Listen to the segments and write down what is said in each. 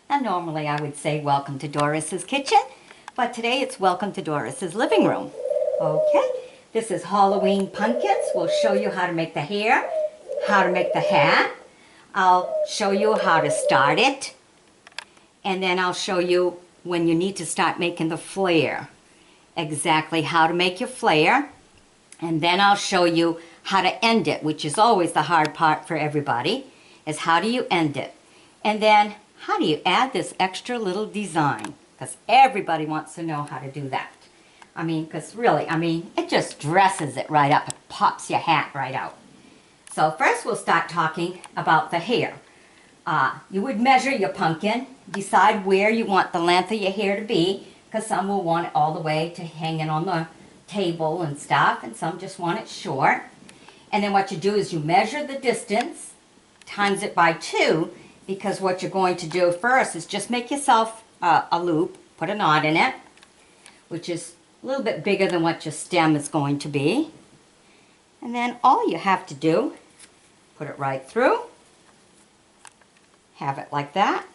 Now normally I would say welcome to Doris's kitchen, but today it's welcome to Doris's living room. Okay, this is Halloween pumpkins. We'll show you how to make the hair, how to make the hat. I'll show you how to start it, and then I'll show you when you need to start making the flare. Exactly how to make your flare, and then I'll show you how to end it, which is always the hard part for everybody, is how do you end it. And then how do you add this extra little design? Because everybody wants to know how to do that. Because really, it just dresses it right up. It pops your hat right out. So first we'll start talking about the hair. You would measure your pumpkin, decide where you want the length of your hair to be, because some will want it all the way to hanging on the table and stuff, and some just want it short. And then what you do is you measure the distance, times it by 2, because what you're going to do first is just make yourself a loop, put a knot in it, which is a little bit bigger than what your stem is going to be. And then all you have to do, put it right through, have it like that,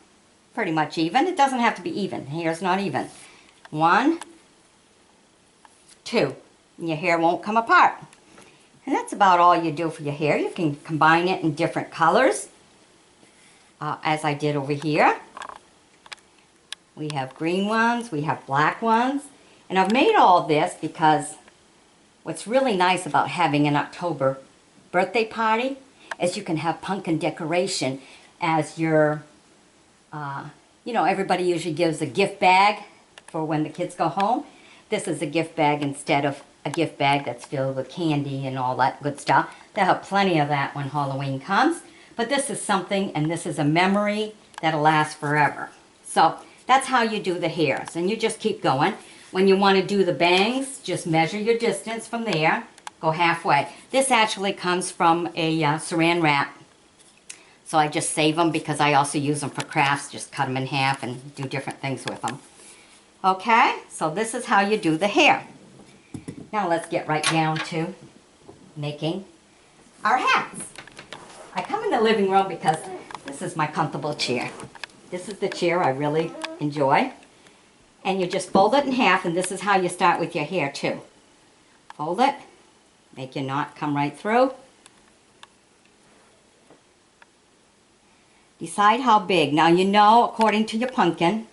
pretty much even. It doesn't have to be even. Hair's not even. 1, 2, and your hair won't come apart. And that's about all you do for your hair. You can combine it in different colors, as I did over here. We have green ones, we have black ones, and I've made all this because what's really nice about having an October birthday party is you can have pumpkin decoration as your, everybody usually gives a gift bag for when the kids go home. This is a gift bag instead of a gift bag that's filled with candy and all that good stuff. They'll have plenty of that when Halloween comes. But this is something, and this is a memory that'll last forever. So that's how you do the hairs, and you just keep going. When you want to do the bangs, just measure your distance from there, go halfway. This actually comes from a saran wrap. So I just save them because I also use them for crafts, just cut them in half and do different things with them. Okay, so this is how you do the hair. Now let's get right down to making our hats. I come in the living room because this is my comfortable chair. This is the chair I really enjoy. And you just fold it in half, and this is how you start with your hair too. Fold it, make your knot come right through. Decide how big. Now you know, according to your pumpkin,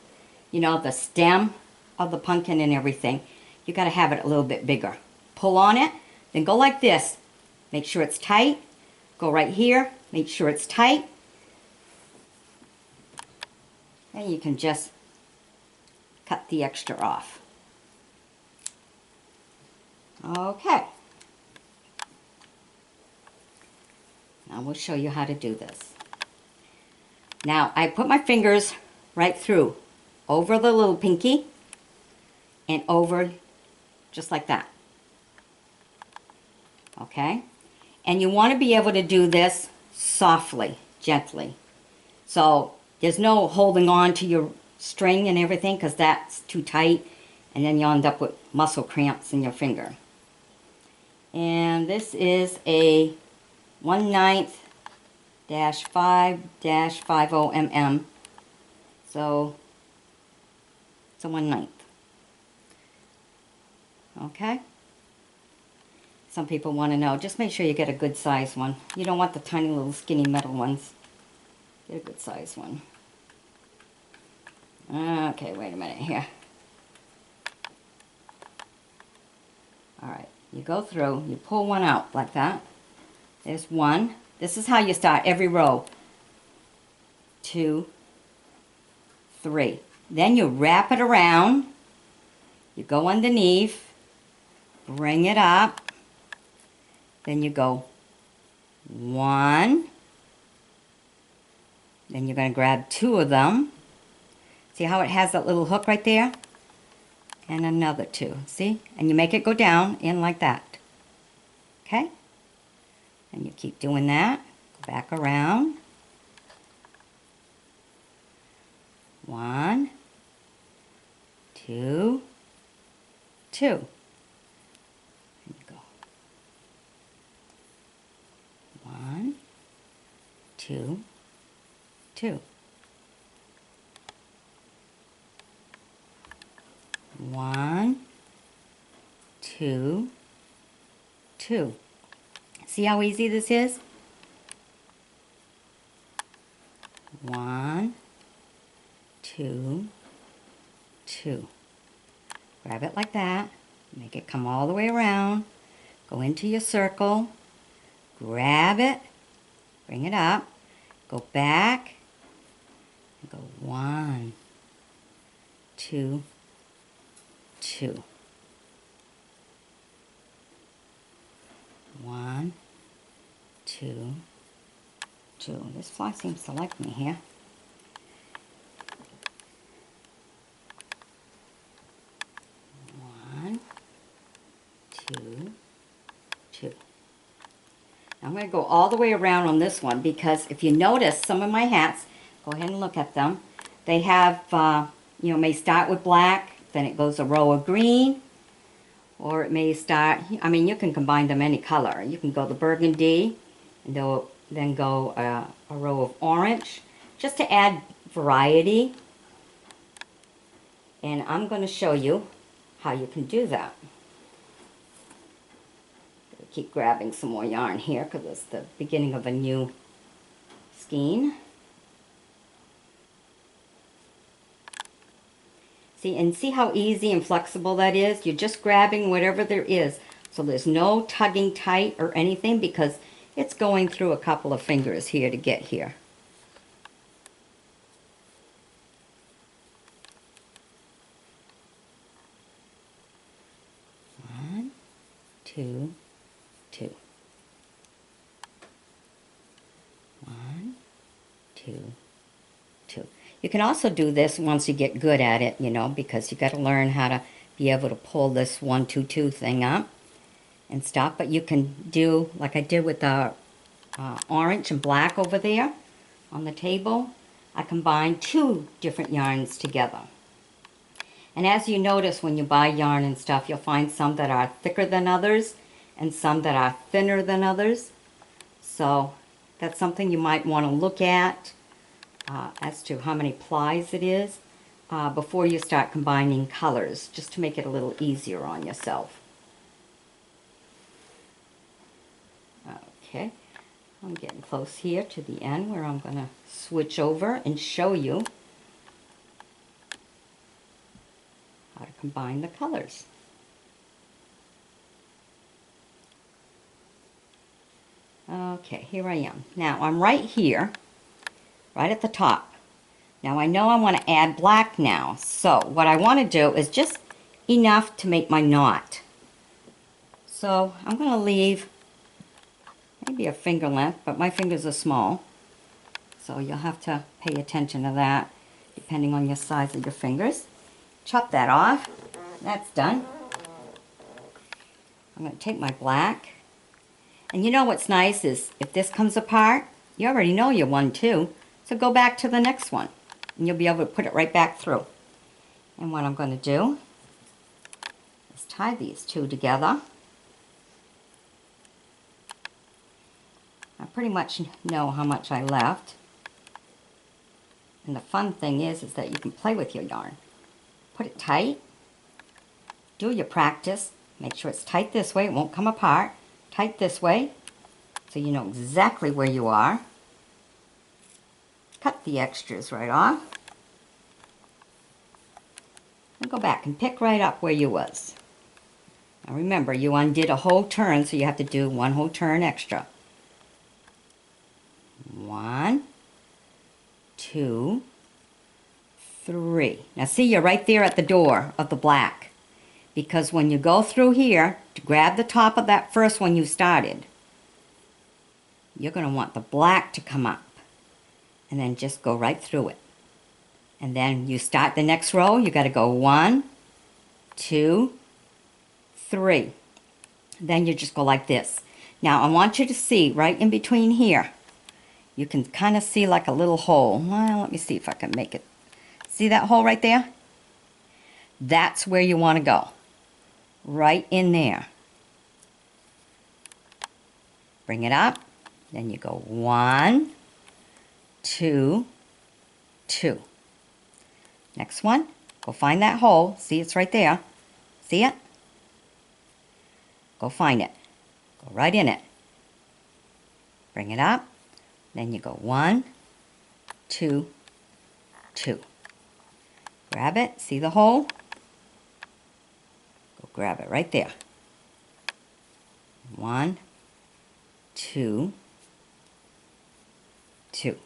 the stem of the pumpkin and everything, you got to have it a little bit bigger. Pull on it, then go like this. Make sure it's tight. Go right here, make sure it's tight. And you can just cut the extra off. Okay. Now we'll show you how to do this. Now I put my fingers right through, over the little pinky, and over just like that. Okay? And you want to be able to do this softly, gently. So there's no holding on to your string and everything, because that's too tight, and then you'll end up with muscle cramps in your finger. And this is a 1/9-5-50 mm. So it's a 1/9. Okay? Some people want to know, just make sure you get a good size one. You don't want the tiny little skinny metal ones. Get a good size one. Okay, wait a minute here. Alright, you go through, you pull one out like that. There's one. This is how you start every row. 2, 3. Then you wrap it around. You go underneath. Bring it up. Then you go 1. Then you're going to grab 2 of them. See how it has that little hook right there? And another 2. See? And you make it go down in like that. Okay? And you keep doing that. Go back around. 1, 2, 2. 2, 2. 1, 2, 2. See how easy this is? 1, 2, 2. Grab it like that. Make it come all the way around. Go into your circle. Grab it. Bring it up. Go back. And go 1, 2, 2. 1, 2, 2. This fly seems to like me here. 1, 2, 2. I'm going to go all the way around on this one because if you notice some of my hats, go ahead and look at them. They have, may start with black, then it goes a row of green, or it may start, you can combine them any color. You can go the burgundy, and then go a row of orange, just to add variety. And I'm going to show you how you can do that. Keep grabbing some more yarn here because it's the beginning of a new skein. See how easy and flexible that is? You're just grabbing whatever there is. So there's no tugging tight or anything because it's going through a couple of fingers here to get here. One, two, 2. 1, 2, 2. You can also do this once you get good at it, because you got to learn how to be able to pull this 1, 2, 2 thing up and stop. But you can do like I did with the orange and black over there on the table. I combined 2 different yarns together. And as you notice when you buy yarn and stuff, you'll find some that are thicker than others and some that are thinner than others. So that's something you might want to look at as to how many plies it is before you start combining colors, just to make it a little easier on yourself. Okay, I'm getting close here to the end where I'm going to switch over and show you how to combine the colors. Okay, here I am. Now I'm right here, right at the top. Now I know I want to add black now, so what I want to do is just enough to make my knot. So I'm going to leave maybe a finger length, but my fingers are small, so you'll have to pay attention to that depending on your size of your fingers. Chop that off. That's done. I'm going to take my black. And you know what's nice is if this comes apart, you already know you won 2. So go back to the next one and you'll be able to put it right back through. And what I'm going to do is tie these 2 together. I pretty much know how much I left. And the fun thing is that you can play with your yarn. Put it tight. Do your practice. Make sure it's tight this way. It won't come apart. Tight this way, so you know exactly where you are. Cut the extras right off. And go back and pick right up where you was. Now remember, you undid a whole turn, so you have to do 1 whole turn extra. 1, 2, 3. Now see, you're right there at the door of the black. Because when you go through here, to grab the top of that first one you started, you're going to want the black to come up. And then just go right through it. And then you start the next row, you got to go 1, 2, 3. Then you just go like this. Now I want you to see right in between here, you can kind of see like a little hole. Well, let me see if I can make it. See that hole right there? That's where you want to go. Right in there. Bring it up. Then you go 1, 2, 2. Next one, Go find that hole. See, it's right there. See it? Go find it. Go right in it. Bring it up. Then you go 1, 2, 2. Grab it. See the hole? Go grab it right there. 1, 2, 2.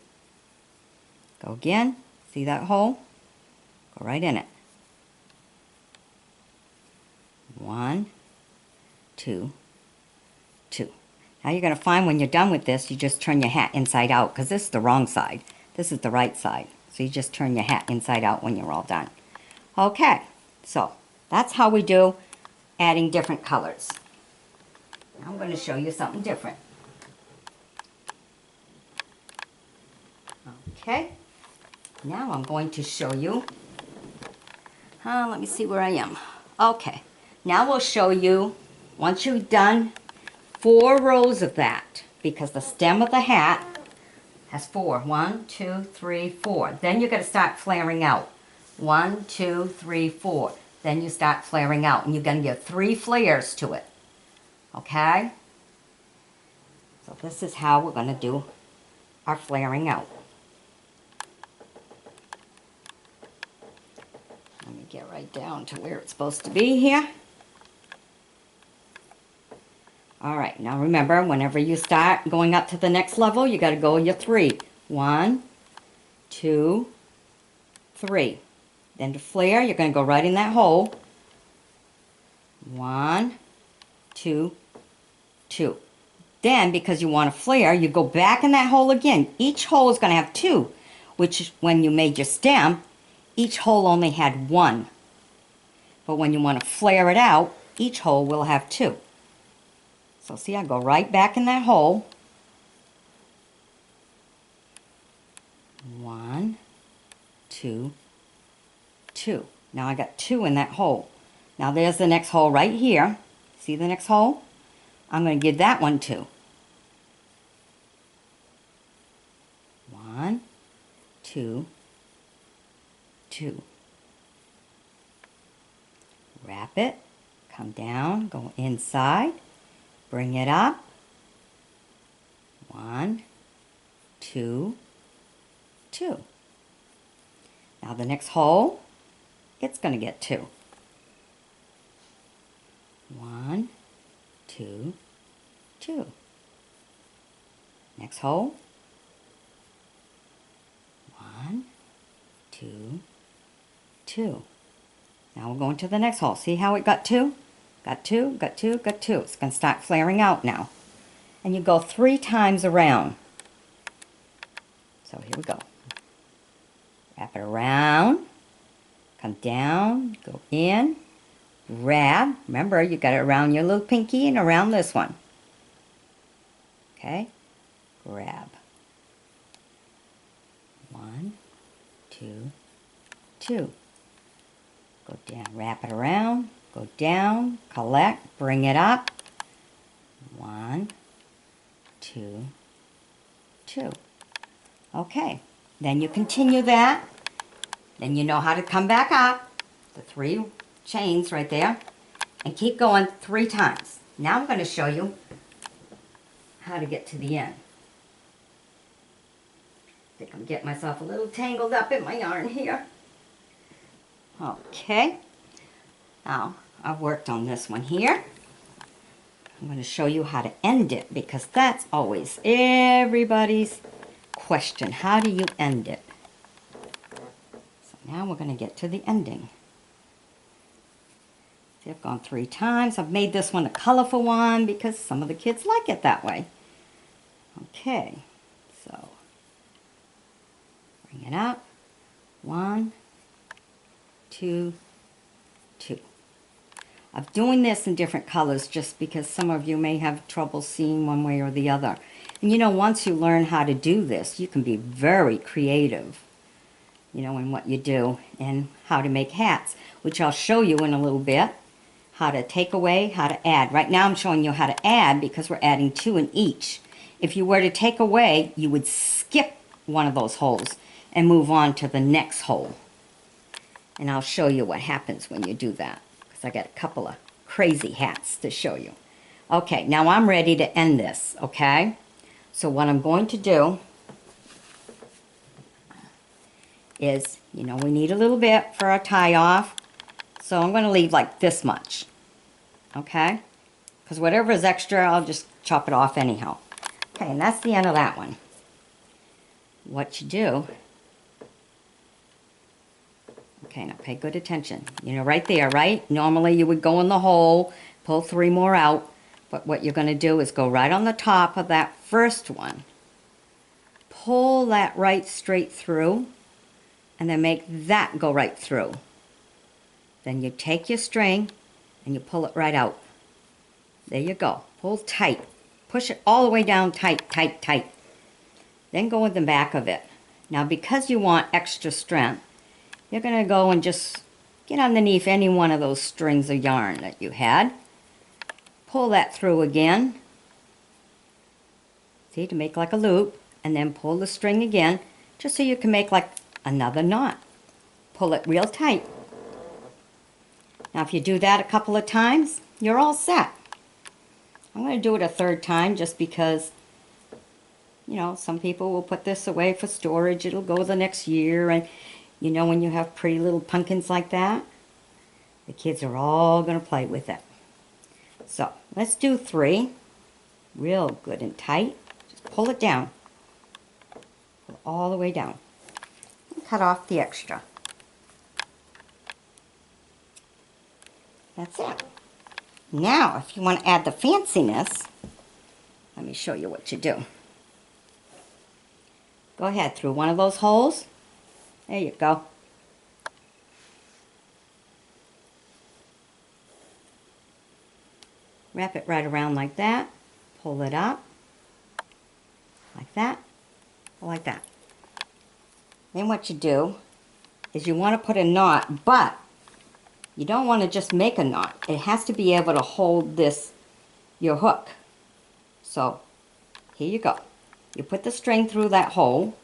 Go again. See that hole? Go right in it. 1, 2, 2. Now you're going to find when you're done with this, you just turn your hat inside out, because this is the wrong side. This is the right side. So you just turn your hat inside out when you're all done. Okay, so that's how we do adding different colors. Now I'm going to show you something different. Okay, now I'm going to show you, let me see where I am. Okay, now we'll show you, once you've done 4 rows of that, because the stem of the hat has 4. 1, 2, 3, 4. Then you're going to start flaring out. 1, 2, 3, 4. Then you start flaring out, and you're going to give 3 flares to it. Okay? So this is how we're going to do our flaring out. Let me get right down to where it's supposed to be here. All right, now remember, whenever you start going up to the next level, you got to go your 3. 1, 2, 3. Then to flare, you're going to go right in that hole. 1, 2, 2. Then, because you want to flare, you go back in that hole again. Each hole is going to have 2, which when you made your stem, each hole only had 1. But when you want to flare it out, each hole will have 2. So see, I go right back in that hole. 1, 2, 2. Now I got 2 in that hole. Now there's the next hole right here. See the next hole? I'm going to give that one 2. 1, 2, 2. Wrap it, come down, go inside. Bring it up. 1, 2, 2. Now the next hole, it's going to get 2. 1, 2, 2. Next hole. 1, 2, 2. Now we're going to the next hole. See how it got 2? Got 2, got 2, got 2. It's going to start flaring out now. And you go 3 times around. So here we go. Wrap it around. Come down. Go in. Grab. Remember, you got it around your little pinky and around this one. Okay? Grab. 1, 2, 2. Go down. Wrap it around. Go down, collect, bring it up. 1, 2, 2. Okay, then you continue that. Then you know how to come back up. The 3 chains right there. And keep going 3 times. Now I'm going to show you how to get to the end. I think I'm getting myself a little tangled up in my yarn here. Okay. Now, I've worked on this one here. I'm going to show you how to end it, because that's always everybody's question. How do you end it? So now we're going to get to the ending. See, I've gone 3 times. I've made this one a colorful one because some of the kids like it that way. Okay, so bring it up. 1, 2, 2. I'm doing this in different colors just because some of you may have trouble seeing one way or the other. And you know, once you learn how to do this, you can be very creative, you know, in what you do and how to make hats, which I'll show you in a little bit. How to take away, how to add. Right now I'm showing you how to add because we're adding 2 in each. If you were to take away, you would skip one of those holes and move on to the next hole. And I'll show you what happens when you do that, because I got a couple of crazy hats to show you. Okay, now I'm ready to end this, okay? So what I'm going to do is, you know, we need a little bit for our tie off. So I'm going to leave like this much, okay? Because whatever is extra, I'll just chop it off anyhow. Okay, and that's the end of that one. What you do, okay, now pay good attention. You know, right there, right? Normally you would go in the hole, pull 3 more out. But what you're going to do is go right on the top of that first one. Pull that right straight through, and then make that go right through. Then you take your string, and you pull it right out. There you go. Pull tight. Push it all the way down tight, tight, tight. Then go in the back of it. Now, because you want extra strength, you're going to go and just get underneath any one of those strings of yarn that you had. Pull that through again. See, to make like a loop. And then pull the string again, just so you can make like another knot. Pull it real tight. Now, if you do that a couple of times, you're all set. I'm going to do it a 3rd time just because, you know, some people will put this away for storage. It'll go the next year. And, you know, when you have pretty little pumpkins like that, the kids are all going to play with it. So, let's do 3. Real good and tight. Just pull it down. Pull it all the way down. And cut off the extra. That's it. Now, if you want to add the fanciness, let me show you what you do. Go ahead, through one of those holes. There you go. Wrap it right around like that. Pull it up. Like that. Like that. Then what you do is you want to put a knot, but you don't want to just make a knot. It has to be able to hold this, your hook. So, here you go. You put the string through that hole.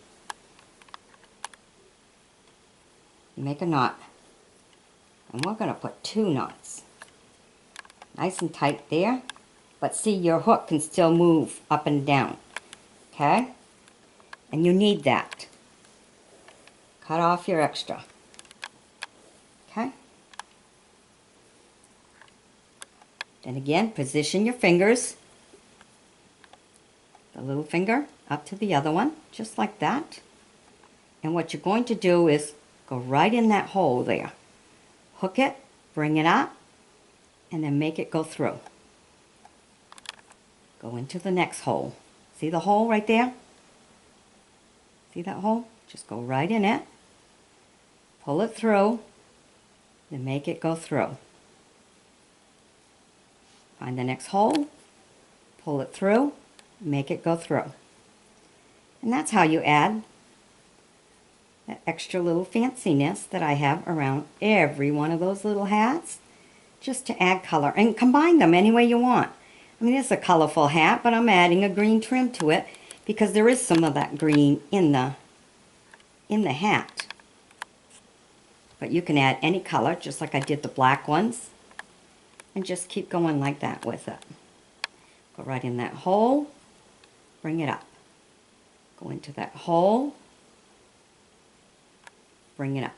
You make a knot. And we're going to put 2 knots. Nice and tight there. But see, your hook can still move up and down. Okay? And you need that. Cut off your extra. Okay? Then again, position your fingers. The little finger up to the other one, just like that. And what you're going to do is go right in that hole there. Hook it, bring it up, and then make it go through. Go into the next hole. See the hole right there? See that hole? Just go right in it. Pull it through, then make it go through. Find the next hole, pull it through, make it go through. And that's how you add that extra little fanciness that I have around every one of those little hats, just to add color and combine them any way you want. I mean, it's a colorful hat, but I'm adding a green trim to it because there is some of that green in the hat. But you can add any color, just like I did the black ones, and just keep going like that with it. Go right in that hole, bring it up. Go into that hole, bring it up.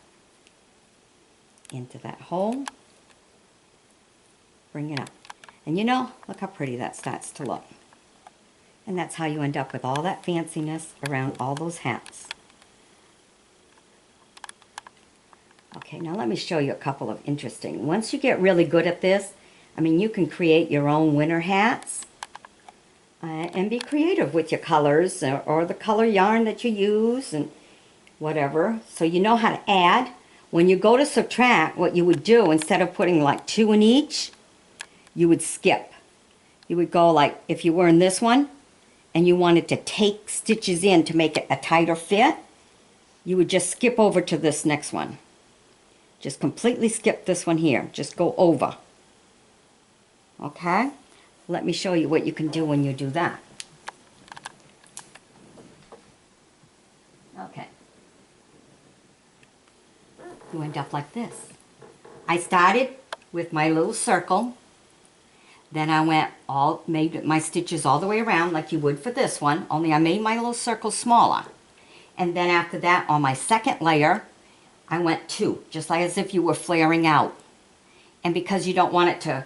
Into that hole, bring it up. And you know, look how pretty that starts to look. And that's how you end up with all that fanciness around all those hats. Okay, now let me show you a couple of interesting. Once you get really good at this, I mean, you can create your own winter hats and be creative with your colors or the color yarn that you use and whatever. So you know how to add. When you go to subtract, what you would do, instead of putting like 2 in each, you would skip. You would go like, if you were in this one and you wanted to take stitches in to make it a tighter fit, you would just skip over to this next one. Just completely skip this one here. Just go over. Okay? Let me show you what you can do when you do that. Okay. you end up like this. I started with my little circle. Then I made my stitches all the way around like you would for this one, only I made my little circle smaller. And then after that, on my second layer, I went 2, just like as if you were flaring out. And because you don't want it to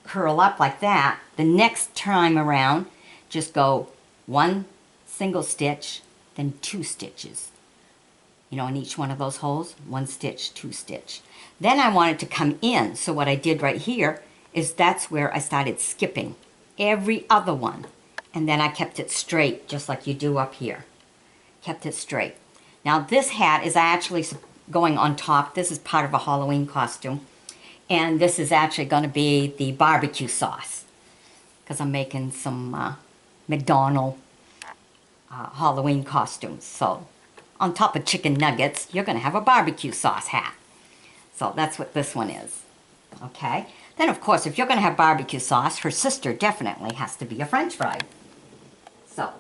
curl up like that, the next time around, just go 1 single stitch, then 2 stitches. You know, in each one of those holes, 1 stitch, 2 stitch. Then I wanted to come in, so what I did right here is that's where I started skipping every other one. And then I kept it straight, just like you do up here. Kept it straight. Now this hat is actually going on top. This is part of a Halloween costume. And this is actually going to be the barbecue sauce. Because I'm making some McDonald's Halloween costumes. So on top of chicken nuggets, you're going to have a barbecue sauce hat. So that's what this one is. Okay? Then, of course, if you're going to have barbecue sauce, her sister definitely has to be a French fry. So,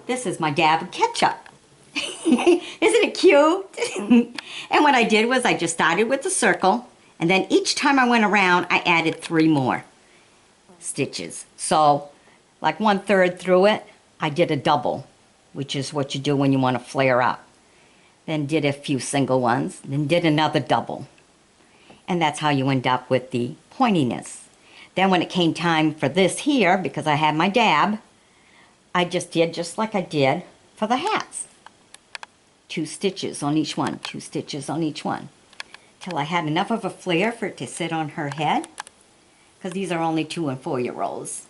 this is my dab of ketchup. Isn't it cute? And what I did was I just started with the circle, and then each time I went around, I added 3 more stitches. So, like 1/3 through it, I did a double, which is what you do when you want to flare up. Then did a few single ones, then did another double. And that's how you end up with the pointiness. Then when it came time for this here, because I had my dab, I just did just like I did for the hats. 2 stitches on each one, 2 stitches on each one. Till I had enough of a flare for it to sit on her head. Because these are only 2- and 4-year-olds.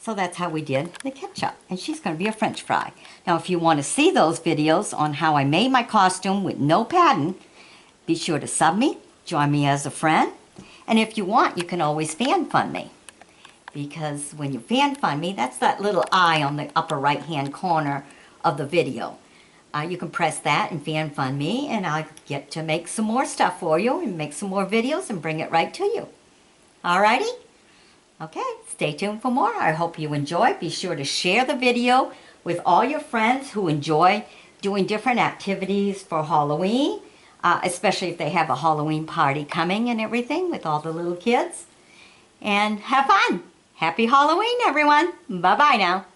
So that's how we did the ketchup. And she's going to be a French fry. Now if you want to see those videos on how I made my costume with no padding, be sure to sub me. Join me as a friend. And if you want, you can always fan fund me. Because when you fan fund me, that's that little eye on the upper right-hand corner of the video. You can press that and fan fund me, and I'll get to make some more stuff for you and make some more videos and bring it right to you. Alrighty? Okay, stay tuned for more. I hope you enjoy. Be sure to share the video with all your friends who enjoy doing different activities for Halloween. Especially if they have a Halloween party coming and everything with all the little kids. And have fun. Happy Halloween, everyone. Bye-bye now.